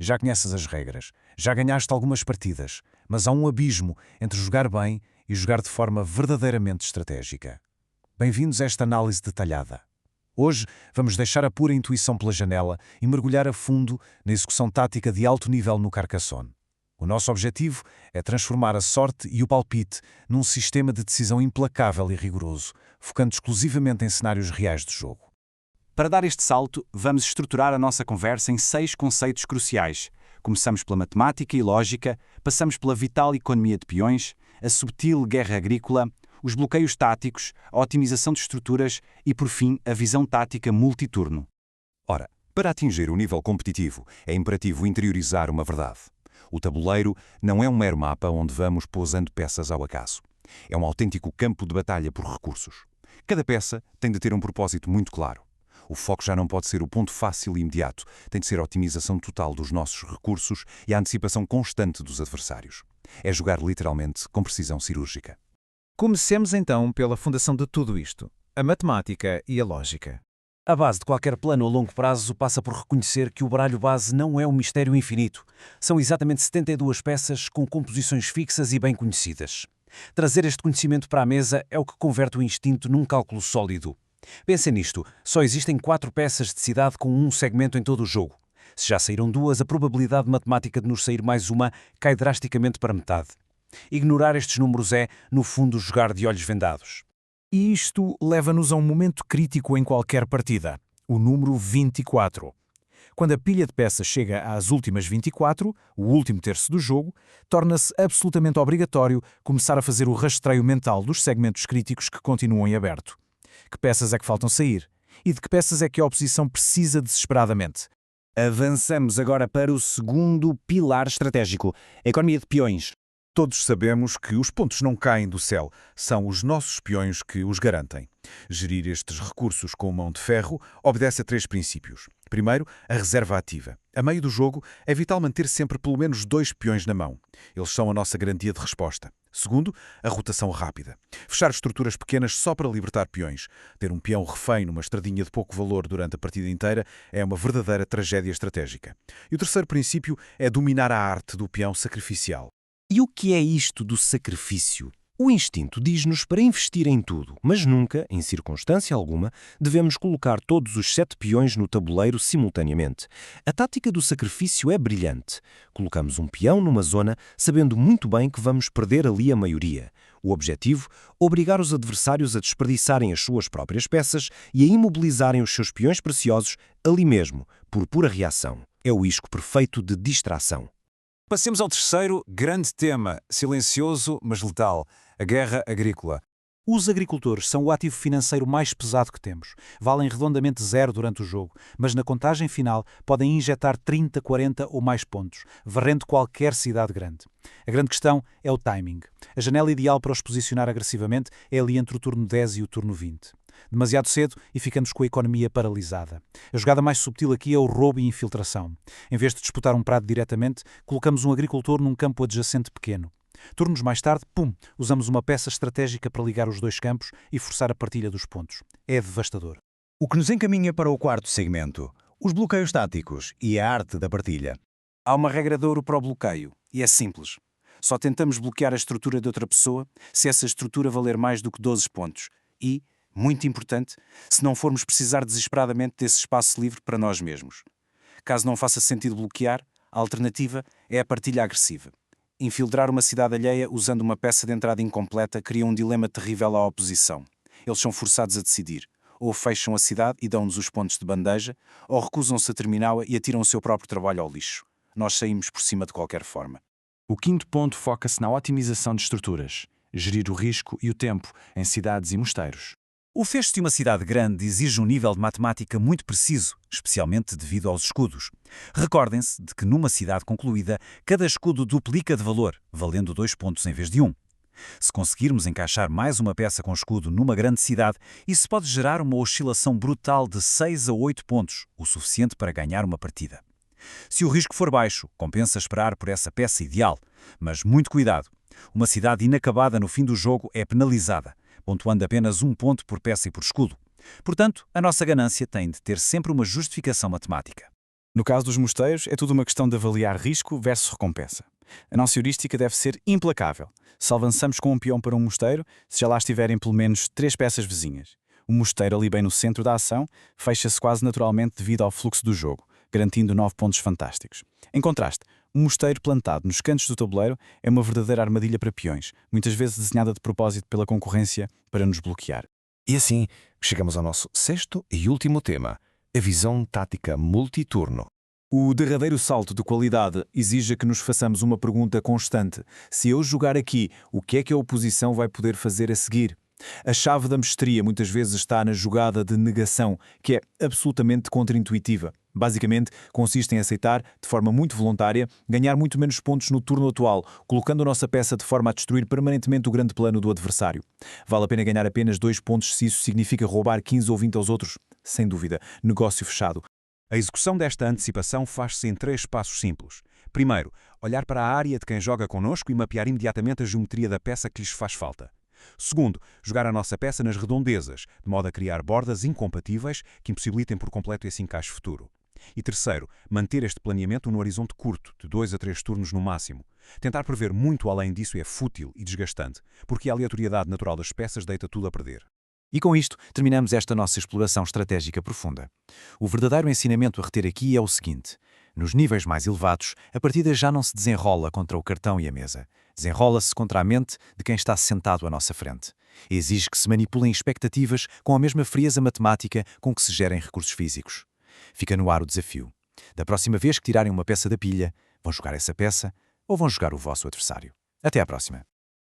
Já conheces as regras, já ganhaste algumas partidas, mas há um abismo entre jogar bem e jogar de forma verdadeiramente estratégica. Bem-vindos a esta análise detalhada. Hoje vamos deixar a pura intuição pela janela e mergulhar a fundo na execução tática de alto nível no Carcassonne. O nosso objetivo é transformar a sorte e o palpite num sistema de decisão implacável e rigoroso, focando exclusivamente em cenários reais de jogo. Para dar este salto, vamos estruturar a nossa conversa em 6 conceitos cruciais. Começamos pela matemática e lógica, passamos pela vital economia de peões, a subtil guerra agrícola, os bloqueios táticos, a otimização de estruturas e, por fim, a visão tática multiturno. Ora, para atingir o nível competitivo, é imperativo interiorizar uma verdade. O tabuleiro não é um mero mapa onde vamos pousando peças ao acaso. É um autêntico campo de batalha por recursos. Cada peça tem de ter um propósito muito claro. O foco já não pode ser o ponto fácil e imediato, tem de ser a otimização total dos nossos recursos e a antecipação constante dos adversários. É jogar literalmente com precisão cirúrgica. Comecemos então pela fundação de tudo isto, a matemática e a lógica. A base de qualquer plano a longo prazo passa por reconhecer que o baralho base não é um mistério infinito. São exatamente 72 peças com composições fixas e bem conhecidas. Trazer este conhecimento para a mesa é o que converte o instinto num cálculo sólido. Pensem nisto, só existem 4 peças de cidade com um segmento em todo o jogo. Se já saíram 2, a probabilidade matemática de nos sair mais uma cai drasticamente para metade. Ignorar estes números é, no fundo, jogar de olhos vendados. E isto leva-nos a um momento crítico em qualquer partida, o número 24. Quando a pilha de peças chega às últimas 24, o último terço do jogo, torna-se absolutamente obrigatório começar a fazer o rastreio mental dos segmentos críticos que continuam em aberto. Que peças é que faltam sair? E de que peças é que a oposição precisa desesperadamente? Avançamos agora para o segundo pilar estratégico, a economia de peões. Todos sabemos que os pontos não caem do céu, são os nossos peões que os garantem. Gerir estes recursos com mão de ferro obedece a 3 princípios. Primeiro, a reserva ativa. A meio do jogo, é vital manter sempre pelo menos 2 peões na mão. Eles são a nossa garantia de resposta. Segundo, a rotação rápida. Fechar estruturas pequenas só para libertar peões. Ter um peão refém numa estradinha de pouco valor durante a partida inteira é uma verdadeira tragédia estratégica. E o terceiro princípio é dominar a arte do peão sacrificial. E o que é isto do sacrifício? O instinto diz-nos para investir em tudo, mas nunca, em circunstância alguma, devemos colocar todos os 7 peões no tabuleiro simultaneamente. A tática do sacrifício é brilhante. Colocamos um peão numa zona, sabendo muito bem que vamos perder ali a maioria. O objetivo? Obrigar os adversários a desperdiçarem as suas próprias peças e a imobilizarem os seus peões preciosos ali mesmo, por pura reação. É o isco perfeito de distração. Passemos ao terceiro grande tema, silencioso mas letal, a guerra agrícola. Os agricultores são o ativo financeiro mais pesado que temos. Valem redondamente 0 durante o jogo, mas na contagem final podem injetar 30, 40 ou mais pontos, varrendo qualquer cidade grande. A grande questão é o timing. A janela ideal para os posicionar agressivamente é ali entre o turno 10 e o turno 20. Demasiado cedo e ficamos com a economia paralisada. A jogada mais subtil aqui é o roubo e infiltração. Em vez de disputar um prado diretamente, colocamos um agricultor num campo adjacente pequeno. Turnos mais tarde, usamos uma peça estratégica para ligar os 2 campos e forçar a partilha dos pontos. É devastador. O que nos encaminha para o quarto segmento, os bloqueios táticos e a arte da partilha. Há uma regra de ouro para o bloqueio, e é simples. Só tentamos bloquear a estrutura de outra pessoa se essa estrutura valer mais do que 12 pontos. E, muito importante, se não formos precisar desesperadamente desse espaço livre para nós mesmos. Caso não faça sentido bloquear, a alternativa é a partilha agressiva. Infiltrar uma cidade alheia usando uma peça de entrada incompleta cria um dilema terrível à oposição. Eles são forçados a decidir. Ou fecham a cidade e dão-nos os pontos de bandeja, ou recusam-se a terminá-la e atiram o seu próprio trabalho ao lixo. Nós saímos por cima de qualquer forma. O quinto ponto foca-se na otimização de estruturas, gerir o risco e o tempo em cidades e mosteiros. O fecho de uma cidade grande exige um nível de matemática muito preciso, especialmente devido aos escudos. Recordem-se de que numa cidade concluída, cada escudo duplica de valor, valendo 2 pontos em vez de 1. Se conseguirmos encaixar mais uma peça com escudo numa grande cidade, isso pode gerar uma oscilação brutal de 6 a 8 pontos, o suficiente para ganhar uma partida. Se o risco for baixo, compensa esperar por essa peça ideal, mas muito cuidado. Uma cidade inacabada no fim do jogo é penalizada, pontuando apenas 1 ponto por peça e por escudo. Portanto, a nossa ganância tem de ter sempre uma justificação matemática. No caso dos mosteiros, é tudo uma questão de avaliar risco versus recompensa. A nossa heurística deve ser implacável. Se avançamos com um peão para um mosteiro, se já lá estiverem pelo menos 3 peças vizinhas. O mosteiro ali bem no centro da ação fecha-se quase naturalmente devido ao fluxo do jogo, garantindo 9 pontos fantásticos. Em contraste, um mosteiro plantado nos cantos do tabuleiro é uma verdadeira armadilha para peões, muitas vezes desenhada de propósito pela concorrência para nos bloquear. E assim, chegamos ao nosso sexto e último tema, a visão tática multiturno. O derradeiro salto de qualidade exige que nos façamos uma pergunta constante. Se eu jogar aqui, o que é que a oposição vai poder fazer a seguir? A chave da mestria muitas vezes está na jogada de negação, que é absolutamente contraintuitiva. Basicamente, consiste em aceitar, de forma muito voluntária, ganhar muito menos pontos no turno atual, colocando a nossa peça de forma a destruir permanentemente o grande plano do adversário. Vale a pena ganhar apenas 2 pontos se isso significa roubar 15 ou 20 aos outros? Sem dúvida. Negócio fechado. A execução desta antecipação faz-se em 3 passos simples. Primeiro, olhar para a área de quem joga connosco e mapear imediatamente a geometria da peça que lhes faz falta. Segundo, jogar a nossa peça nas redondezas, de modo a criar bordas incompatíveis que impossibilitem por completo esse encaixe futuro. E terceiro, manter este planeamento no horizonte curto, de 2 a 3 turnos no máximo. Tentar prever muito além disso é fútil e desgastante, porque a aleatoriedade natural das peças deita tudo a perder. E com isto, terminamos esta nossa exploração estratégica profunda. O verdadeiro ensinamento a reter aqui é o seguinte: nos níveis mais elevados, a partida já não se desenrola contra o cartão e a mesa. Desenrola-se contra a mente de quem está sentado à nossa frente. Exige que se manipulem expectativas com a mesma frieza matemática com que se gerem recursos físicos. Fica no ar o desafio. Da próxima vez que tirarem uma peça da pilha, vão jogar essa peça ou vão jogar o vosso adversário. Até à próxima.